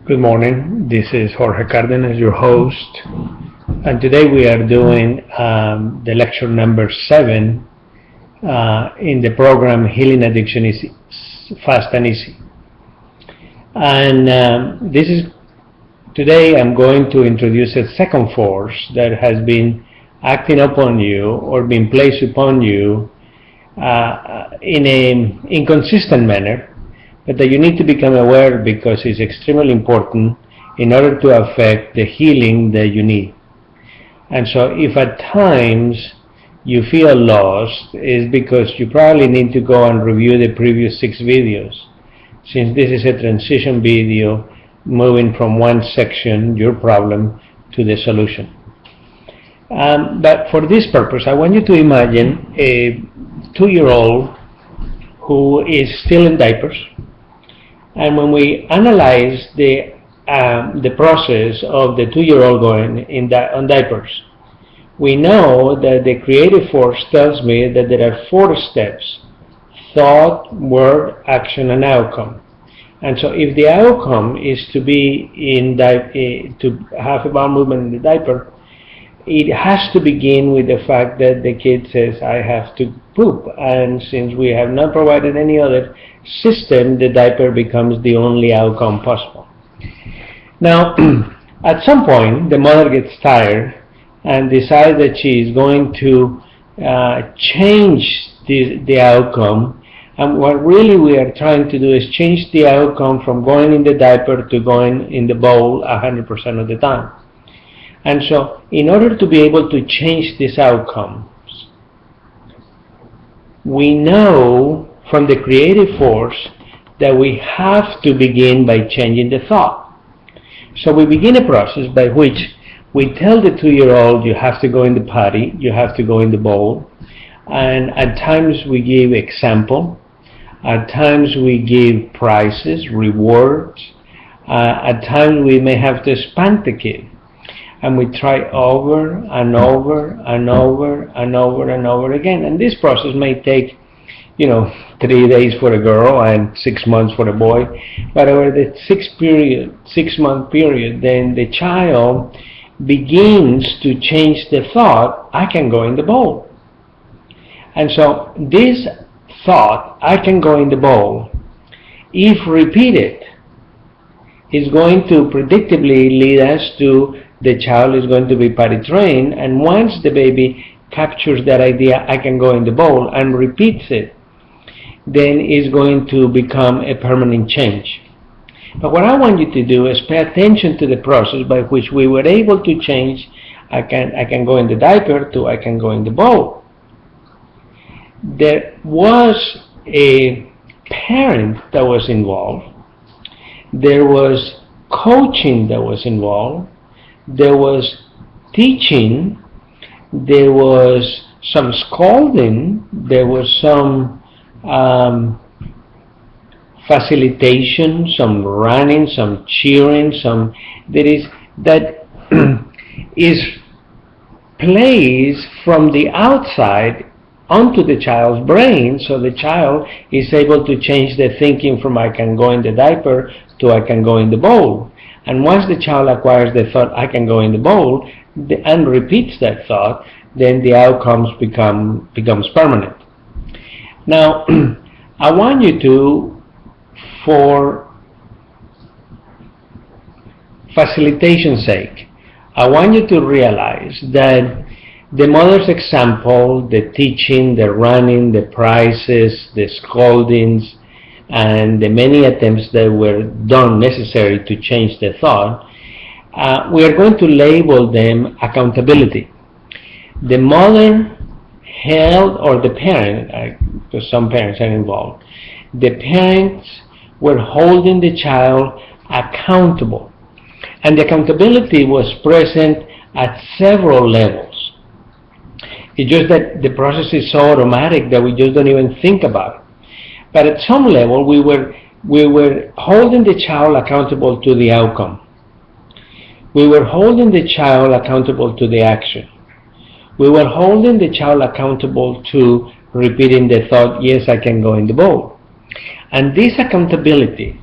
Good morning. This is Jorge Cardenas, your host, and today we are doing the lecture number 7 in the program Healing Addiction is Fast and Easy. And today I'm going to introduce a second force that has been acting upon you or been placed upon you in an inconsistent manner, but that you need to become aware because it's extremely important in order to affect the healing that you need. And so if at times you feel lost, it's because you probably need to go and review the previous 6 videos, since this is a transition video moving from one section, your problem, to the solution. But for this purpose, I want you to imagine a 2-year-old who is still in diapers. And when we analyze the process of the 2-year-old going on diapers, we know that the creative force tells me that there are 4 steps: thought, word, action, and outcome. And so if the outcome is to be to have a bowel movement in the diaper, it has to begin with the fact that the kid says, I have to poop. And since we have not provided any other system, the diaper becomes the only outcome possible. Now, at some point, the mother gets tired and decides that she is going to change the outcome. And what really we are trying to do is change the outcome from going in the diaper to going in the bowl 100% of the time. And so, in order to be able to change these outcomes, we know from the creative force that we have to begin by changing the thought. So we begin a process by which we tell the 2-year-old, you have to go in the potty, you have to go in the bowl, and at times we give example, at times we give prizes, rewards, at times we may have to spank the kid. And we try over and over and over and over and over again. And this process may take, 3 days for a girl and 6 months for a boy. But over the 6-month period, then the child begins to change the thought, I can go in the bowl. And so this thought, I can go in the bowl, if repeated, is going to predictably lead us to the child is going to be potty trained, and once the baby captures that idea, I can go in the bowl, and repeats it, then it's going to become a permanent change. But what I want you to do is pay attention to the process by which we were able to change I can go in the diaper to I can go in the bowl. There was a parent that was involved. There was coaching that was involved. There was teaching, there was some scolding, there was some facilitation, some running, some cheering, that is placed from the outside onto the child's brain, so the child is able to change their thinking from I can go in the diaper to I can go in the bowl. And once the child acquires the thought, I can go in the bowl, and repeats that thought, then the outcomes becomes permanent. Now, I want you to, for facilitation's sake, I want you to realize that the mother's example, the teaching, the running, the prizes, the scoldings, and the many attempts that were done necessary to change the thought, we are going to label them accountability. The mother held, or the parent, because some parents are involved, the parents were holding the child accountable. And the accountability was present at several levels. It's just that the process is so automatic that we just don't even think about it. But at some level, we were holding the child accountable to the outcome. We were holding the child accountable to the action. We were holding the child accountable to repeating the thought, yes, I can go in the bowl. And this accountability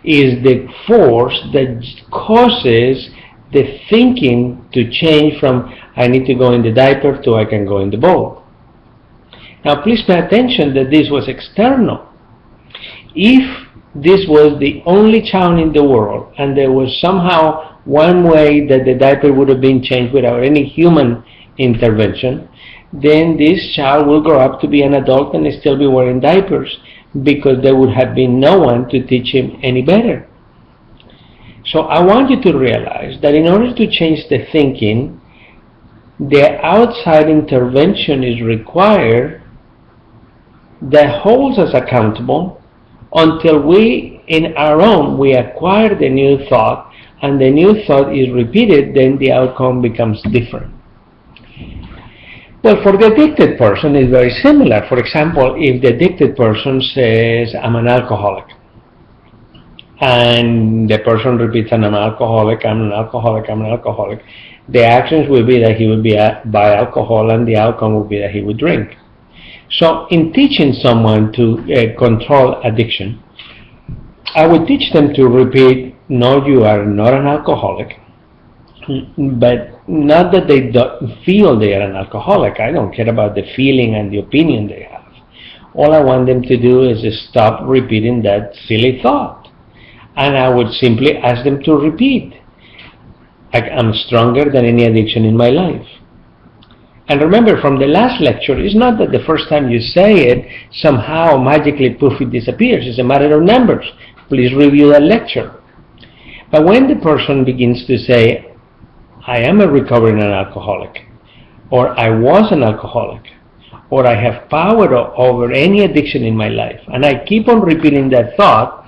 is the force that causes the thinking to change from I need to go in the diaper to I can go in the bowl. Now please pay attention that this was external. If this was the only child in the world and there was somehow one way that the diaper would have been changed without any human intervention, then this child will grow up to be an adult and still be wearing diapers because there would have been no one to teach him any better. So I want you to realize that in order to change the thinking, the outside intervention is required that holds us accountable until we, in our own, we acquire the new thought, and the new thought is repeated, then the outcome becomes different. Well, for the addicted person, it's very similar. For example, if the addicted person says, I'm an alcoholic, and the person repeats, I'm an alcoholic, I'm an alcoholic, I'm an alcoholic, the actions will be that he will buy alcohol, and the outcome will be that he would drink. So in teaching someone to control addiction, I would teach them to repeat, no, you are not an alcoholic, but not that they don't feel they are an alcoholic. I don't care about the feeling and the opinion they have. All I want them to do is stop repeating that silly thought. And I would simply ask them to repeat, I'm stronger than any addiction in my life. And remember, from the last lecture, it's not that the first time you say it, somehow magically poof, it disappears. It's a matter of numbers. Please review that lecture. But when the person begins to say, I am a recovering alcoholic, or I was an alcoholic, or I have power over any addiction in my life, and I keep on repeating that thought,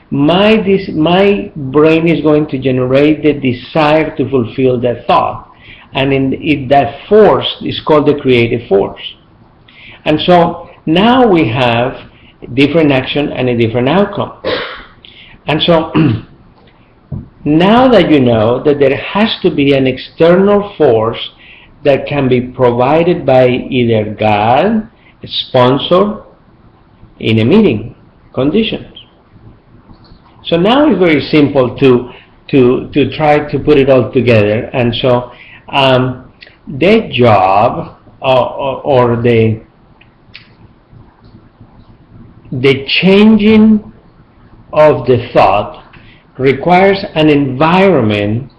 my brain is going to generate the desire to fulfill that thought. And that force is called the creative force. And so now we have different action and a different outcome. And so now that you know that there has to be an external force that can be provided by either God, a sponsor, in a meeting conditions. So now it's very simple to try to put it all together. And so their job or the changing of the thought requires an environment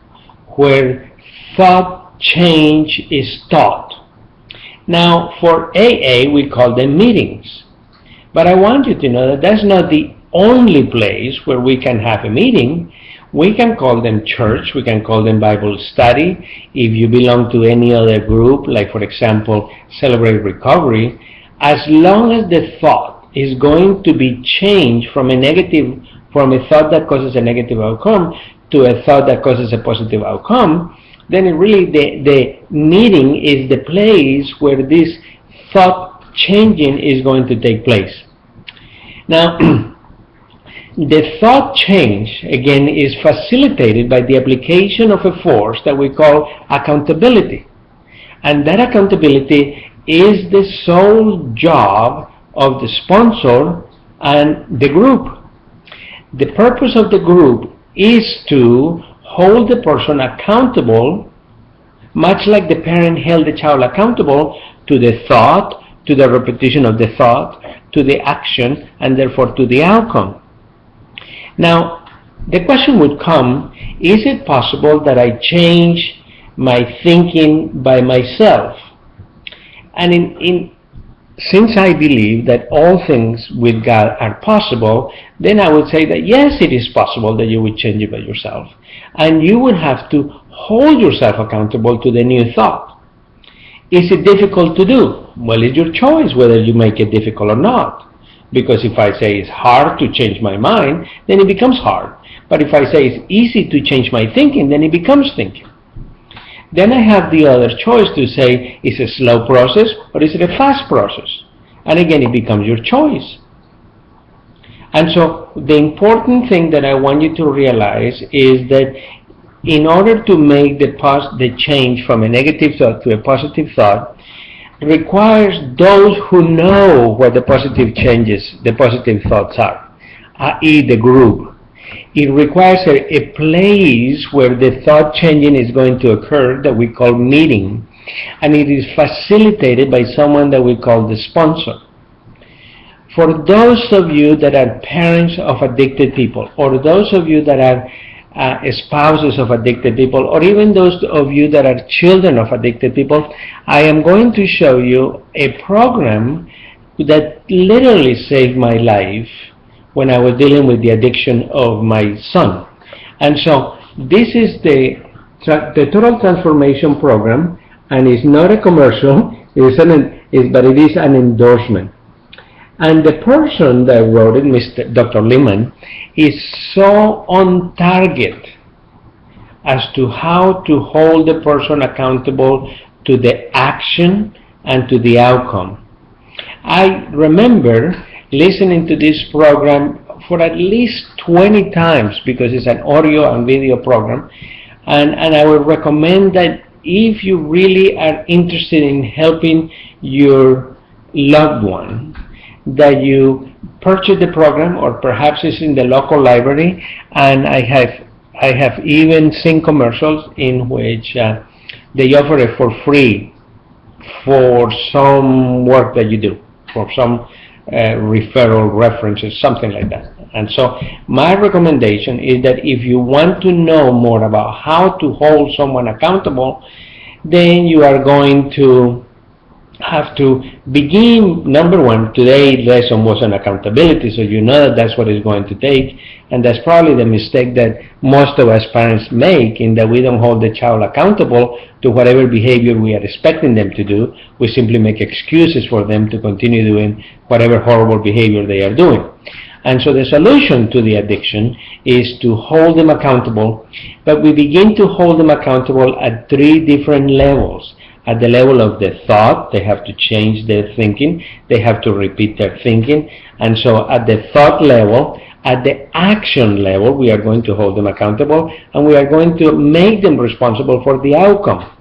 where thought change is taught. Now for AA we call them meetings, but I want you to know that that's not the only place where we can have a meeting. We can call them church, we can call them Bible study. If you belong to any other group, like for example, Celebrate Recovery, as long as the thought is going to be changed from a thought that causes a negative outcome to a thought that causes a positive outcome, then the meeting is the place where this thought changing is going to take place. Now, the thought change, again, is facilitated by the application of a force that we call accountability. And that accountability is the sole job of the sponsor and the group. The purpose of the group is to hold the person accountable, much like the parent held the child accountable to the thought, to the repetition of the thought, to the action, and therefore to the outcome. Now, the question would come, is it possible that I change my thinking by myself? And since I believe that all things with God are possible, then I would say that yes, it is possible that you would change it by yourself. And you would have to hold yourself accountable to the new thought. Is it difficult to do? Well, it's your choice whether you make it difficult or not. Because if I say it's hard to change my mind, then it becomes hard. But if I say it's easy to change my thinking, then it becomes thinking. Then I have the other choice to say, is it a slow process or is it a fast process? And again, it becomes your choice. And so the important thing that I want you to realize is that in order to make the change from a negative thought to a positive thought, requires those who know what the positive changes, the positive thoughts are, i.e. the group. It requires a place where the thought changing is going to occur that we call meeting, and it is facilitated by someone that we call the sponsor. For those of you that are parents of addicted people, or those of you that are spouses of addicted people, or even those of you that are children of addicted people, I am going to show you a program that literally saved my life when I was dealing with the addiction of my son. And so this is the Total Transformation Program, and it's not a commercial, but it is an endorsement. And the person that wrote it, Dr. Lehman, is so on target as to how to hold the person accountable to the action and to the outcome. I remember listening to this program for at least 20 times because it's an audio and video program, and I would recommend that if you really are interested in helping your loved one, that you purchase the program, or perhaps it's in the local library. And I have even seen commercials in which they offer it for free for some work that you do, for some referral references, something like that. And so my recommendation is that if you want to know more about how to hold someone accountable, then you are going to have to begin. Number one, today's lesson was on accountability, so you know that that's what it's going to take, and that's probably the mistake that most of us parents make, in that we don't hold the child accountable to whatever behavior we are expecting them to do. We simply make excuses for them to continue doing whatever horrible behavior they are doing. And so the solution to the addiction is to hold them accountable, but we begin to hold them accountable at 3 different levels. At the level of the thought, they have to change their thinking, they have to repeat their thinking, and so at the thought level, at the action level, we are going to hold them accountable, and we are going to make them responsible for the outcome.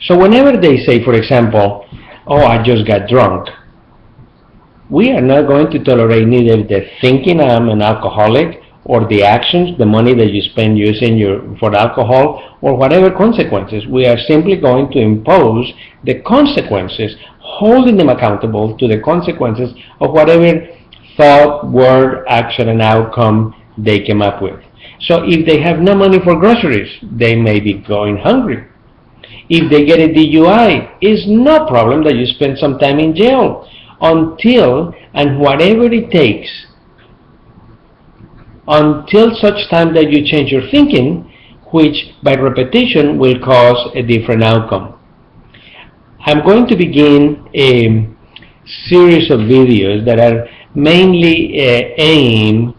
So whenever they say, for example, oh, I just got drunk, we are not going to tolerate neither the thinking I'm an alcoholic, or the actions, the money that you spend using for alcohol, or whatever consequences. We are simply going to impose the consequences, holding them accountable to the consequences of whatever thought, word, action, and outcome they came up with. So if they have no money for groceries, they may be going hungry. If they get a DUI, it's no problem that you spend some time in jail until, and whatever it takes, until such time that you change your thinking, which by repetition will cause a different outcome. I'm going to begin a series of videos that are mainly aimed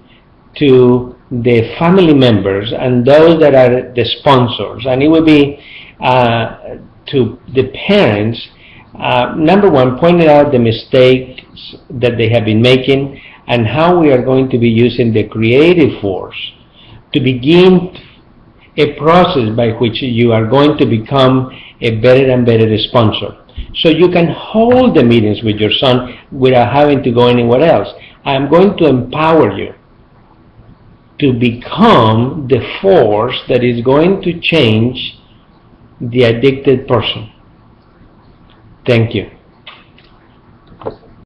to the family members and those that are the sponsors, and it will be to the parents. Number one, pointing out the mistakes that they have been making, and how we are going to be using the creative force to begin a process by which you are going to become a better and better sponsor. So you can hold the meetings with your son without having to go anywhere else. I am going to empower you to become the force that is going to change the addicted person. Thank you.